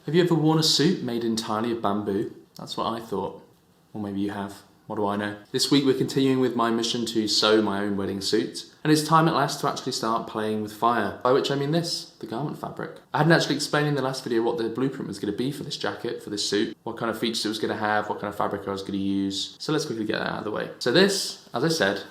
Have you ever worn a suit made entirely of bamboo? That's what I thought. Or maybe you have. What do I know? This week we're continuing with my mission to sew my own wedding suit, and it's time at last to actually start playing with fire, by which I mean this, the garment fabric. I hadn't actually explained in the last video what the blueprint was going to be for this jacket, for this suit, what kind of features it was going to have, what kind of fabric I was going to use. So let's quickly get that out of the way. So this, as I said,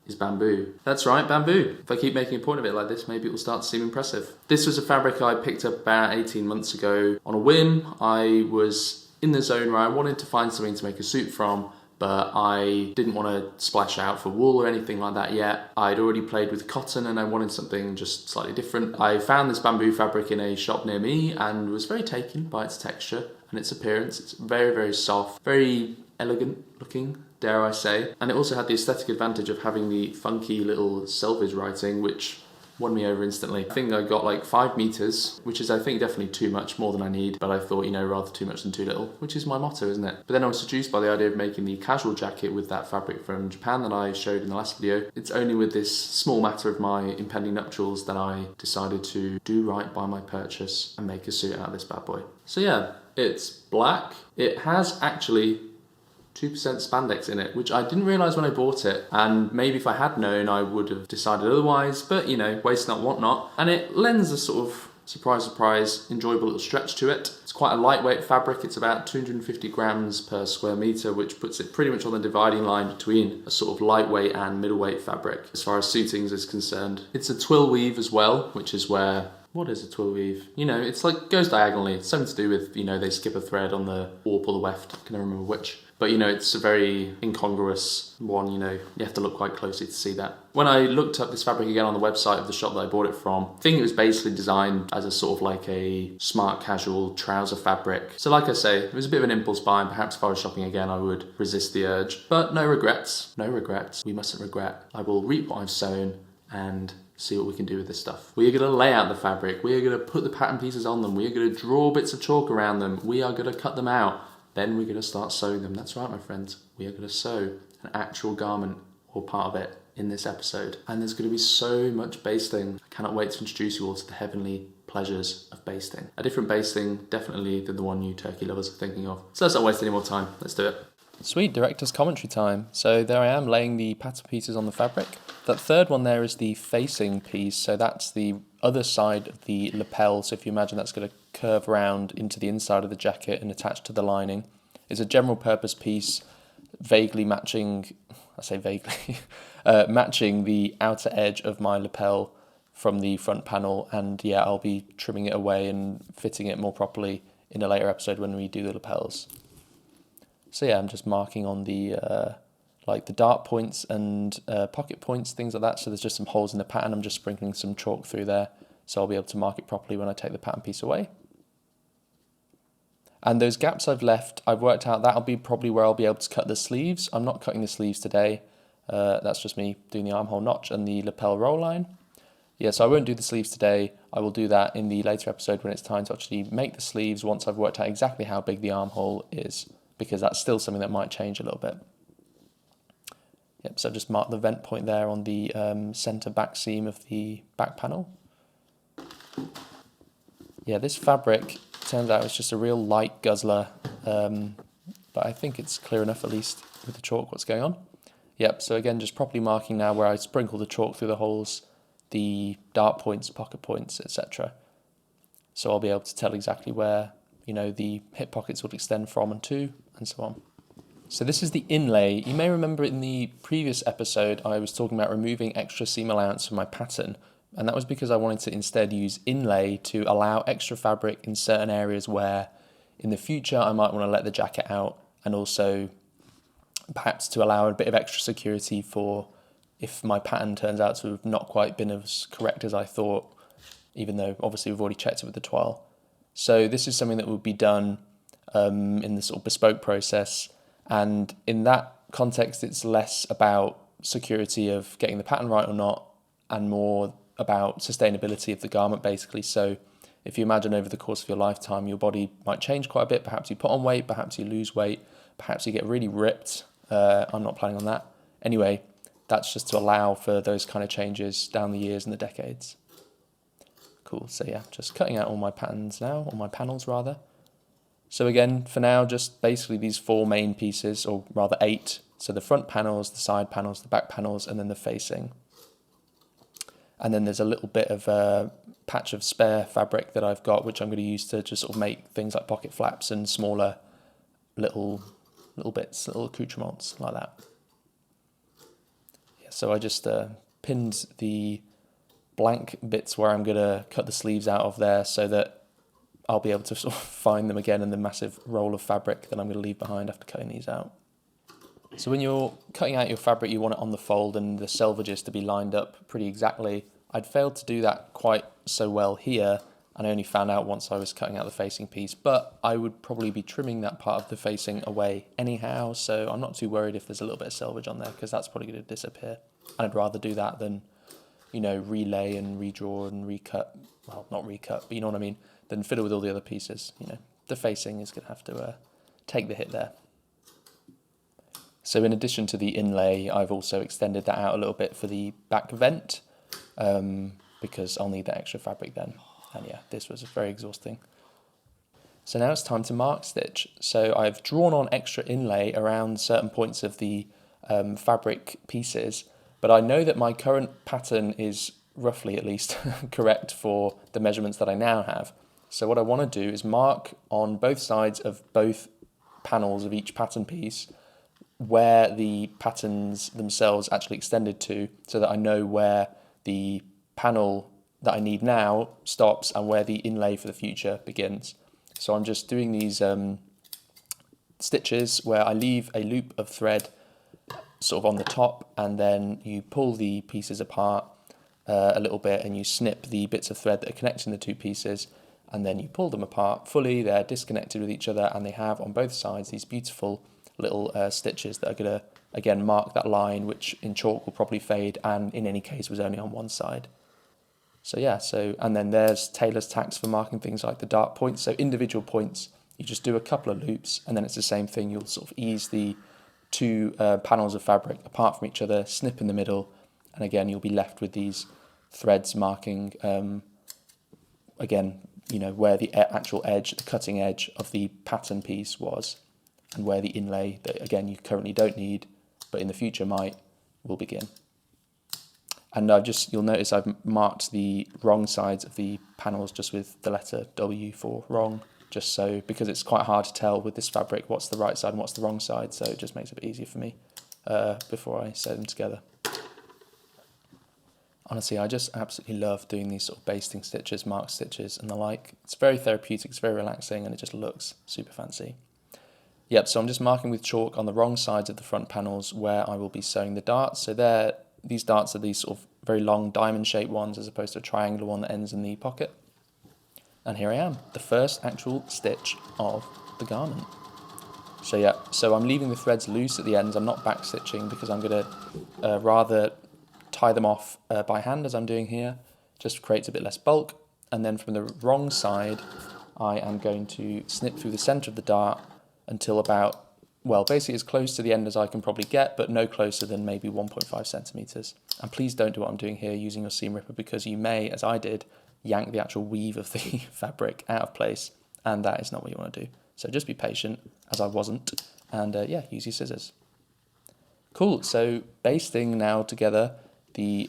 is bamboo. That's right, bamboo. If I keep making a point of it like this, maybe it will start to seem impressive. This was a fabric I picked up about 18 months ago on a whim. I was in the zone where I wanted to find something to make a suit from, but I didn't want to splash out for wool or anything like that yet. I'd already played with cotton and I wanted something just slightly different. I found this bamboo fabric in a shop near me and was very taken by its texture and its appearance. It's very, very soft, very elegant looking, dare I say. And it also had the aesthetic advantage of having the funky little selvage writing, which won me over instantly. I think I got like 5 meters, which is I think definitely too much, more than I need, but I thought, rather too much than too little, which is my motto, isn't it? But then I was seduced by the idea of making the casual jacket with that fabric from Japan that I showed in the last video. It's only with this small matter of my impending nuptials that I decided to do right by my purchase and make a suit out of this bad boy. So yeah, it's black. It has actually 2% spandex in it, which I didn't realise when I bought it, and maybe if I had known I would have decided otherwise, but waste not, want not. And it lends a sort of, surprise, enjoyable little stretch to it. It's quite a lightweight fabric. It's about 250 grams per square metre, which puts it pretty much on the dividing line between a sort of lightweight and middleweight fabric as far as suitings is concerned. It's a twill weave as well, which is where... What is a twill weave? it's like goes diagonally. It's something to do with, they skip a thread on the warp or the weft. I can never remember which. But, it's a very incongruous one, you have to look quite closely to see that. When I looked up this fabric again on the website of the shop that I bought it from, I think it was basically designed as a sort of like a smart casual trouser fabric. So like I say, it was a bit of an impulse buy, and perhaps if I was shopping again, I would resist the urge. But no regrets. No regrets. We mustn't regret. I will reap what I've sown and see what we can do with this stuff. We are going to lay out the fabric. We are going to put the pattern pieces on them. We are going to draw bits of chalk around them. We are going to cut them out. Then we're going to start sewing them. That's right, my friends. We are going to sew an actual garment or part of it in this episode. And there's going to be so much basting. I cannot wait to introduce you all to the heavenly pleasures of basting. A different basting, definitely, than the one you turkey lovers are thinking of. So let's not waste any more time. Let's do it. Sweet, director's commentary time. So there I am laying the pattern pieces on the fabric. That third one there is the facing piece, so that's the other side of the lapel. So if you imagine that's going to curve around into the inside of the jacket and attach to the lining. It's a general purpose piece, vaguely matching, I say vaguely, matching the outer edge of my lapel from the front panel. And yeah, I'll be trimming it away and fitting it more properly in a later episode when we do the lapels. So yeah, I'm just marking on the like the dart points and pocket points, things like that. So there's just some holes in the pattern. I'm just sprinkling some chalk through there, so I'll be able to mark it properly when I take the pattern piece away. And those gaps I've left, I've worked out that'll be probably where I'll be able to cut the sleeves. I'm not cutting the sleeves today. That's just me doing the armhole notch and the lapel roll line. Yeah, so I won't do the sleeves today. I will do that in the later episode when it's time to actually make the sleeves, once I've worked out exactly how big the armhole is, because that's still something that might change a little bit. Yep, so I've just marked the vent point there on the centre back seam of the back panel. Yeah, this fabric, turns out it's just a real light guzzler, but I think it's clear enough, at least with the chalk, what's going on. Yep, so again, just properly marking now where I sprinkle the chalk through the holes, the dart points, pocket points, etc. So I'll be able to tell exactly where, the hip pockets would extend from and to, and so on. So this is the inlay. You may remember in the previous episode I was talking about removing extra seam allowance from my pattern, and that was because I wanted to instead use inlay to allow extra fabric in certain areas where in the future I might want to let the jacket out, and also perhaps to allow a bit of extra security for if my pattern turns out to have not quite been as correct as I thought, even though obviously we've already checked it with the toile. So this is something that would be done in the sort of bespoke process. And in that context, it's less about security of getting the pattern right or not, and more about sustainability of the garment, basically. So if you imagine over the course of your lifetime, your body might change quite a bit. Perhaps you put on weight, perhaps you lose weight, perhaps you get really ripped. I'm not planning on that. Anyway, that's just to allow for those kind of changes down the years and the decades. Cool, so yeah, just cutting out all my patterns now, all my panels rather. So again, for now, just basically these 4 main pieces, or rather 8. So the front panels, the side panels, the back panels, and then the facing. And then there's a little bit of a patch of spare fabric that I've got, which I'm going to use to just sort of make things like pocket flaps and smaller little bits, little accoutrements like that. Yeah, so I just pinned the blank bits where I'm going to cut the sleeves out of there so that I'll be able to sort of find them again in the massive roll of fabric that I'm going to leave behind after cutting these out. So when you're cutting out your fabric, you want it on the fold and the selvages to be lined up pretty exactly. I'd failed to do that quite so well here, and I only found out once I was cutting out the facing piece, but I would probably be trimming that part of the facing away anyhow, so I'm not too worried if there's a little bit of selvage on there, because that's probably going to disappear. And I'd rather do that than, you know, relay and redraw and recut, well, not recut, but you know what I mean, than fiddle with all the other pieces. You know, the facing is going to have to take the hit there. So in addition to the inlay, I've also extended that out a little bit for the back vent, because I'll need that extra fabric then. And yeah, this was very exhausting. So now it's time to mark stitch. So I've drawn on extra inlay around certain points of the fabric pieces, but I know that my current pattern is roughly at least correct for the measurements that I now have. So what I want to do is mark on both sides of both panels of each pattern piece where the patterns themselves actually extended to, so that I know where the panel that I need now stops and where the inlay for the future begins. So I'm just doing these stitches where I leave a loop of thread sort of on the top, and then you pull the pieces apart a little bit and you snip the bits of thread that are connecting the 2 pieces, and then you pull them apart fully. They're disconnected with each other, and they have on both sides these beautiful little stitches that are going to, again, mark that line, which in chalk will probably fade, and in any case was only on one side. So yeah, and then there's tailor's tacks for marking things like the dart points. So individual points, you just do a couple of loops, and then it's the same thing. You'll sort of ease the 2 panels of fabric apart from each other, snip in the middle, and again, you'll be left with these threads marking, again, you know, where the actual edge, the cutting edge of the pattern piece was, and where the inlay that, again, you currently don't need, but in the future might, will begin. And you'll notice I've marked the wrong sides of the panels just with the letter W for wrong, just so, because it's quite hard to tell with this fabric what's the right side and what's the wrong side, so it just makes it a bit easier for me before I sew them together. Honestly, I just absolutely love doing these sort of basting stitches, mark stitches and the like. It's very therapeutic, it's very relaxing, and it just looks super fancy. Yep, so I'm just marking with chalk on the wrong sides of the front panels where I will be sewing the darts. So these darts are these sort of very long diamond-shaped ones as opposed to a triangular one that ends in the pocket. And here I am, the first actual stitch of the garment. So yeah, so I'm leaving the threads loose at the ends. I'm not back stitching because I'm going to rather tie them off by hand as I'm doing here. Just creates a bit less bulk. And then from the wrong side, I am going to snip through the centre of the dart until about, well, basically as close to the end as I can probably get, but no closer than maybe 1.5 centimetres. And please don't do what I'm doing here using your seam ripper, because you may, as I did, yank the actual weave of the fabric out of place, and that is not what you want to do. So just be patient, as I wasn't, and yeah, use your scissors. Cool, so basting now together the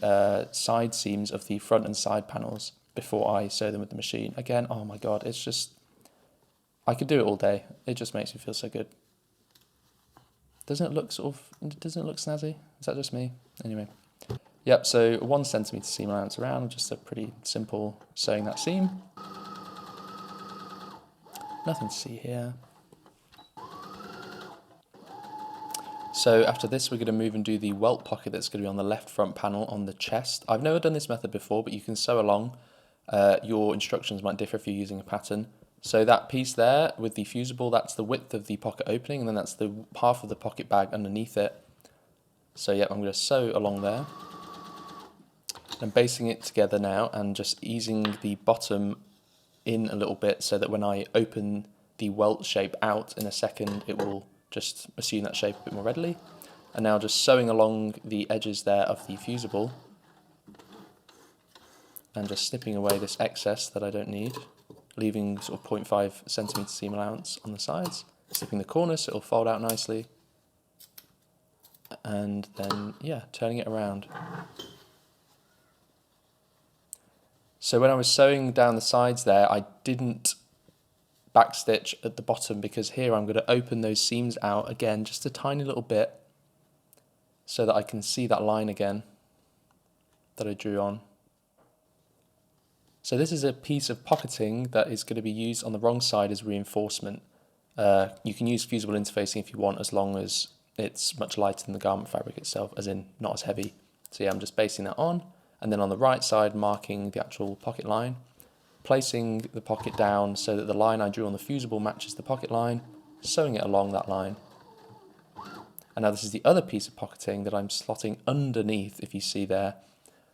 side seams of the front and side panels before I sew them with the machine. Again, oh my god, it's just, I could do it all day. It just makes me feel so good. Doesn't it look snazzy? Is that just me? Anyway. Yep, so 1 centimetre seam allowance around, just a pretty simple sewing that seam. Nothing to see here. So after this, we're going to move and do the welt pocket that's going to be on the left front panel on the chest. I've never done this method before, but you can sew along. Your instructions might differ if you're using a pattern. So that piece there with the fusible, that's the width of the pocket opening, and then that's the half of the pocket bag underneath it. So yeah, I'm going to sew along there. I'm basting it together now and just easing the bottom in a little bit so that when I open the welt shape out in a second, it will just assume that shape a bit more readily. And now just sewing along the edges there of the fusible. and just snipping away this excess that I don't need, leaving sort of 0.5 centimetre seam allowance on the sides, snipping the corners so it'll fold out nicely, and then, yeah, turning it around. So when I was sewing down the sides there, I didn't backstitch at the bottom because here I'm going to open those seams out again just a tiny little bit so that I can see that line again that I drew on. So this is a piece of pocketing that is going to be used on the wrong side as reinforcement. You can use fusible interfacing if you want, as long as it's much lighter than the garment fabric itself, as in not as heavy. So yeah, I'm just basting that on, and then on the right side marking the actual pocket line, placing the pocket down so that the line I drew on the fusible matches the pocket line, sewing it along that line. And now this is the other piece of pocketing that I'm slotting underneath, if you see there,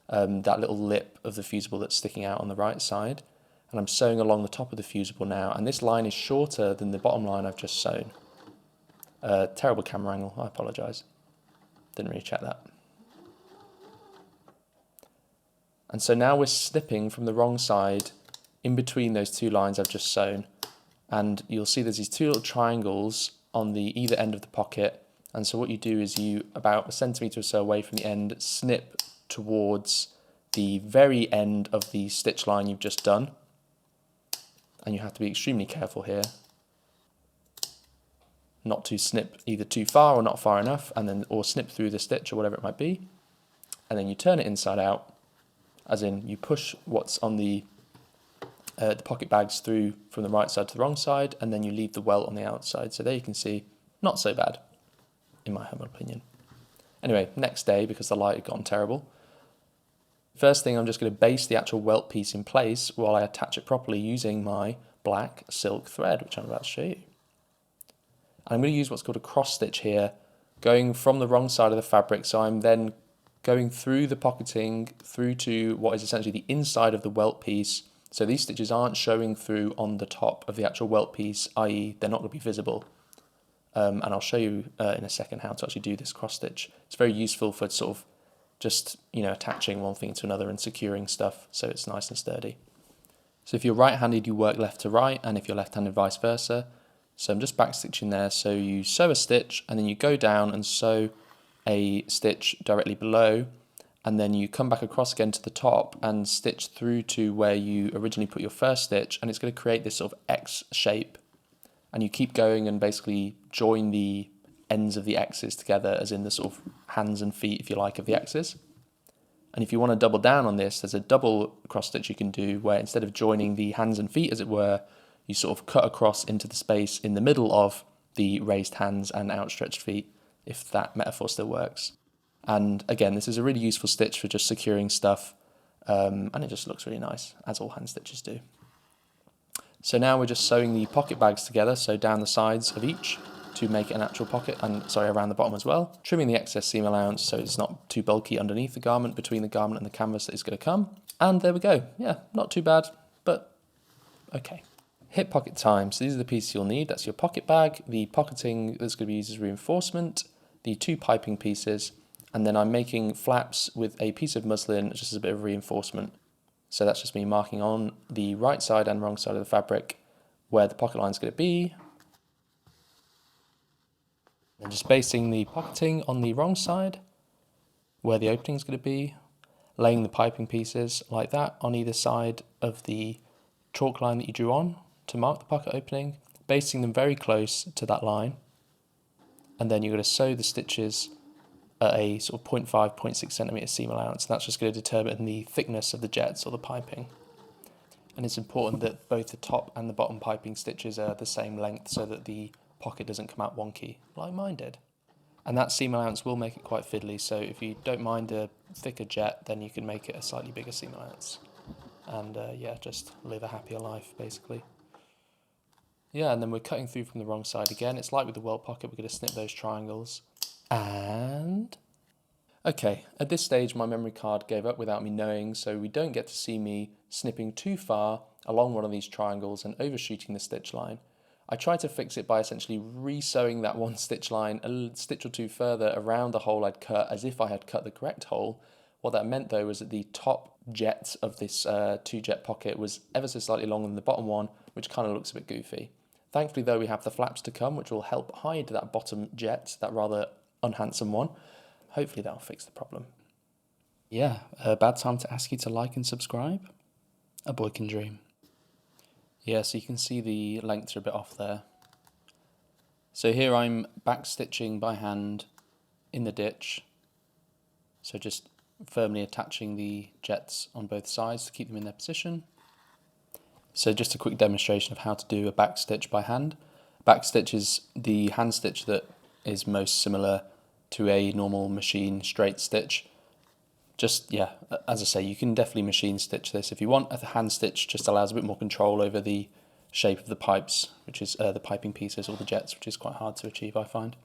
that little lip of the fusible that's sticking out on the right side. And I'm sewing along the top of the fusible now, and this line is shorter than the bottom line I've just sewn. Terrible camera angle, I apologise. Didn't really check that. And so now we're snipping from the wrong side in between those two lines I've just sewn. And you'll see there's these two little triangles on the either end of the pocket. And so what you do is you, about a centimetre or so away from the end, snip towards the very end of the stitch line you've just done. And you have to be extremely careful here not to snip either too far or not far enough, and then or snip through the stitch or whatever it might be. And then you turn it inside out, as in you push what's on the pocket bags through from the right side to the wrong side, and then you leave the welt on the outside. So there you can see, not so bad, in my humble opinion. Anyway, next day, because the light had gone terrible, first thing I'm just going to base the actual welt piece in place while I attach it properly using my black silk thread, which I'm about to show you. And I'm going to use what's called a cross stitch here, going from the wrong side of the fabric, so I'm then going through the pocketing through to what is essentially the inside of the welt piece. So these stitches aren't showing through on the top of the actual welt piece, i.e. they're not going to be visible. And I'll show you in a second how to actually do this cross stitch. It's very useful for sort of just, you know, attaching one thing to another and securing stuff so it's nice and sturdy. So if you're right-handed, you work left to right, and if you're left-handed, vice versa. So I'm just backstitching there. So you sew a stitch, and then you go down and sew a stitch directly below, and then you come back across again to the top and stitch through to where you originally put your first stitch, and it's going to create this sort of X shape. And you keep going and basically join the ends of the X's together, as in the sort of hands and feet, if you like, of the X's. And if you want to double down on this, there's a double cross stitch you can do where instead of joining the hands and feet, as it were, you sort of cut across into the space in the middle of the raised hands and outstretched feet, if that metaphor still works. And again, this is a really useful stitch for just securing stuff, and it just looks really nice, as all hand stitches do. So now we're just sewing the pocket bags together, so down the sides of each to make an actual pocket, and around the bottom as well. Trimming the excess seam allowance so it's not too bulky underneath the garment, between the garment and the canvas that is going to come. And there we go. Yeah, not too bad, but okay. Hip pocket time. So these are the pieces you'll need. That's your pocket bag, the pocketing that's going to be used as reinforcement, the two piping pieces, and then I'm making flaps with a piece of muslin just as a bit of reinforcement. So that's just me marking on the right side and wrong side of the fabric where the pocket line is going to be. And just basting the pocketing on the wrong side where the opening is going to be, laying the piping pieces like that on either side of the chalk line that you drew on to mark the pocket opening, basting them very close to that line, and then you're going to sew the stitches at a sort of 0.5, 0.6 centimetre seam allowance, and that's just going to determine the thickness of the jets or the piping. And it's important that both the top and the bottom piping stitches are the same length so that the pocket doesn't come out wonky, like mine did. And that seam allowance will make it quite fiddly, so if you don't mind a thicker jet, then you can make it a slightly bigger seam allowance. And yeah, just live a happier life, basically. Yeah, and then we're cutting through from the wrong side again. It's like with the welt pocket, we're going to snip those triangles. And okay, at this stage my memory card gave up without me knowing, so we don't get to see me snipping too far along one of these triangles and overshooting the stitch line. I tried to fix it by essentially re-sewing that one stitch line a stitch or two further around the hole I'd cut, as if I had cut the correct hole, What that meant though was that the top jet of this 2-jet pocket was ever so slightly longer than the bottom one, which kind of looks a bit goofy. Thankfully though, we have the flaps to come, which will help hide that bottom jet, that rather unhandsome one. Hopefully that'll fix the problem. Yeah, a bad time to ask you to like and subscribe? A boy can dream. Yeah, so you can see the lengths are a bit off there. So here I'm back stitching by hand in the ditch. So just firmly attaching the jets on both sides to keep them in their position. So just a quick demonstration of how to do a back stitch by hand. Back stitch is the hand stitch that is most similar to a normal machine straight stitch. Just, yeah, as I say, you can definitely machine stitch this if you want. A hand stitch just allows a bit more control over the shape of the pipes, which is the piping pieces or the jets, which is quite hard to achieve, I find.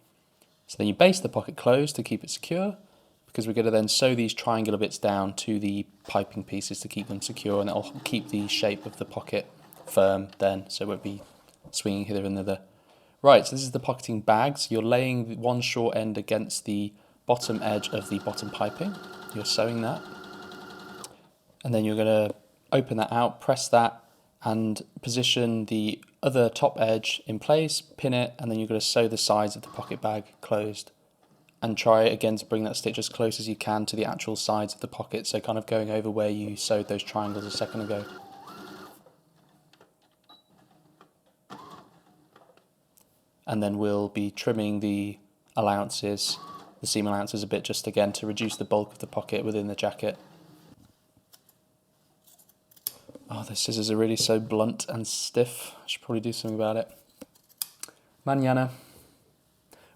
So then you baste the pocket closed to keep it secure, because we're going to then sew these triangular bits down to the piping pieces to keep them secure, and that'll keep the shape of the pocket firm then, so it won't be swinging hither and thither. Right, so this is the pocketing bag. So you're laying one short end against the bottom edge of the bottom piping. You're sewing that. And then you're going to open that out, press that, and position the other top edge in place, pin it, and then you're going to sew the sides of the pocket bag closed. And try again to bring that stitch as close as you can to the actual sides of the pocket, so kind of going over where you sewed those triangles a second ago. And then we'll be trimming the allowances, the seam allowances a bit, just again to reduce the bulk of the pocket within the jacket. Oh, the scissors are really so blunt and stiff. I should probably do something about it. Mañana.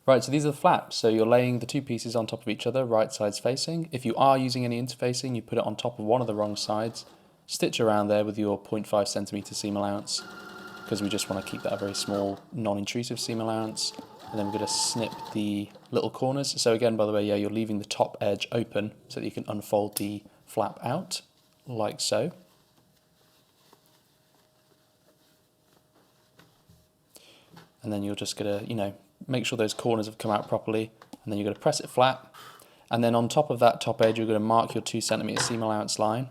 Right, so these are the flaps. So you're laying the two pieces on top of each other, right sides facing. If you are using any interfacing, you put it on top of one of the wrong sides. Stitch around there with your 0.5 centimetre seam allowance, because we just want to keep that a very small, non-intrusive seam allowance. And then we're going to snip the little corners. So again, by the way, yeah, you're leaving the top edge open so that you can unfold the flap out, like so. And then you're just going to, make sure those corners have come out properly, and then you're going to press it flat, and then on top of that top edge you're going to mark your 2 centimetre seam allowance line,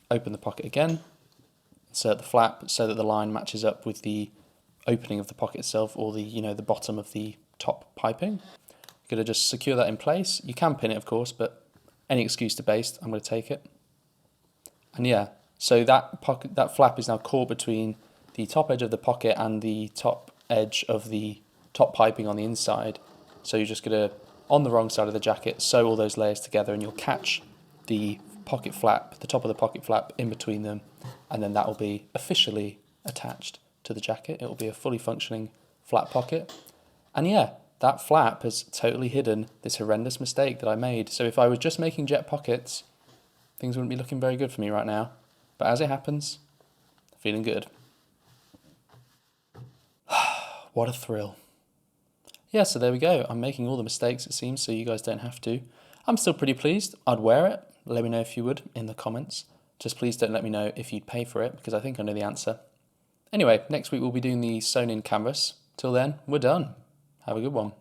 open the pocket again, insert the flap so that the line matches up with the opening of the pocket itself, or the the bottom of the top piping. You're going to just secure that in place. You can pin it of course, but any excuse to baste, I'm going to take it. And yeah, so that flap is now caught between the top edge of the pocket and the top edge of the top piping on the inside. So you're just going to, on the wrong side of the jacket, sew all those layers together, and you'll catch the pocket flap, the top of the pocket flap in between them, and then that will be officially attached to the jacket. It will be a fully functioning flat pocket. And yeah, that flap has totally hidden this horrendous mistake that I made. So if I was just making jet pockets, things wouldn't be looking very good for me right now. But as it happens, feeling good. What a thrill. Yeah, so there we go. I'm making all the mistakes, it seems, so you guys don't have to. I'm still pretty pleased. I'd wear it. Let me know if you would in the comments. Just please don't let me know if you'd pay for it, because I think I know the answer. Anyway, next week we'll be doing the sewn-in canvas. Till then, we're done. Have a good one.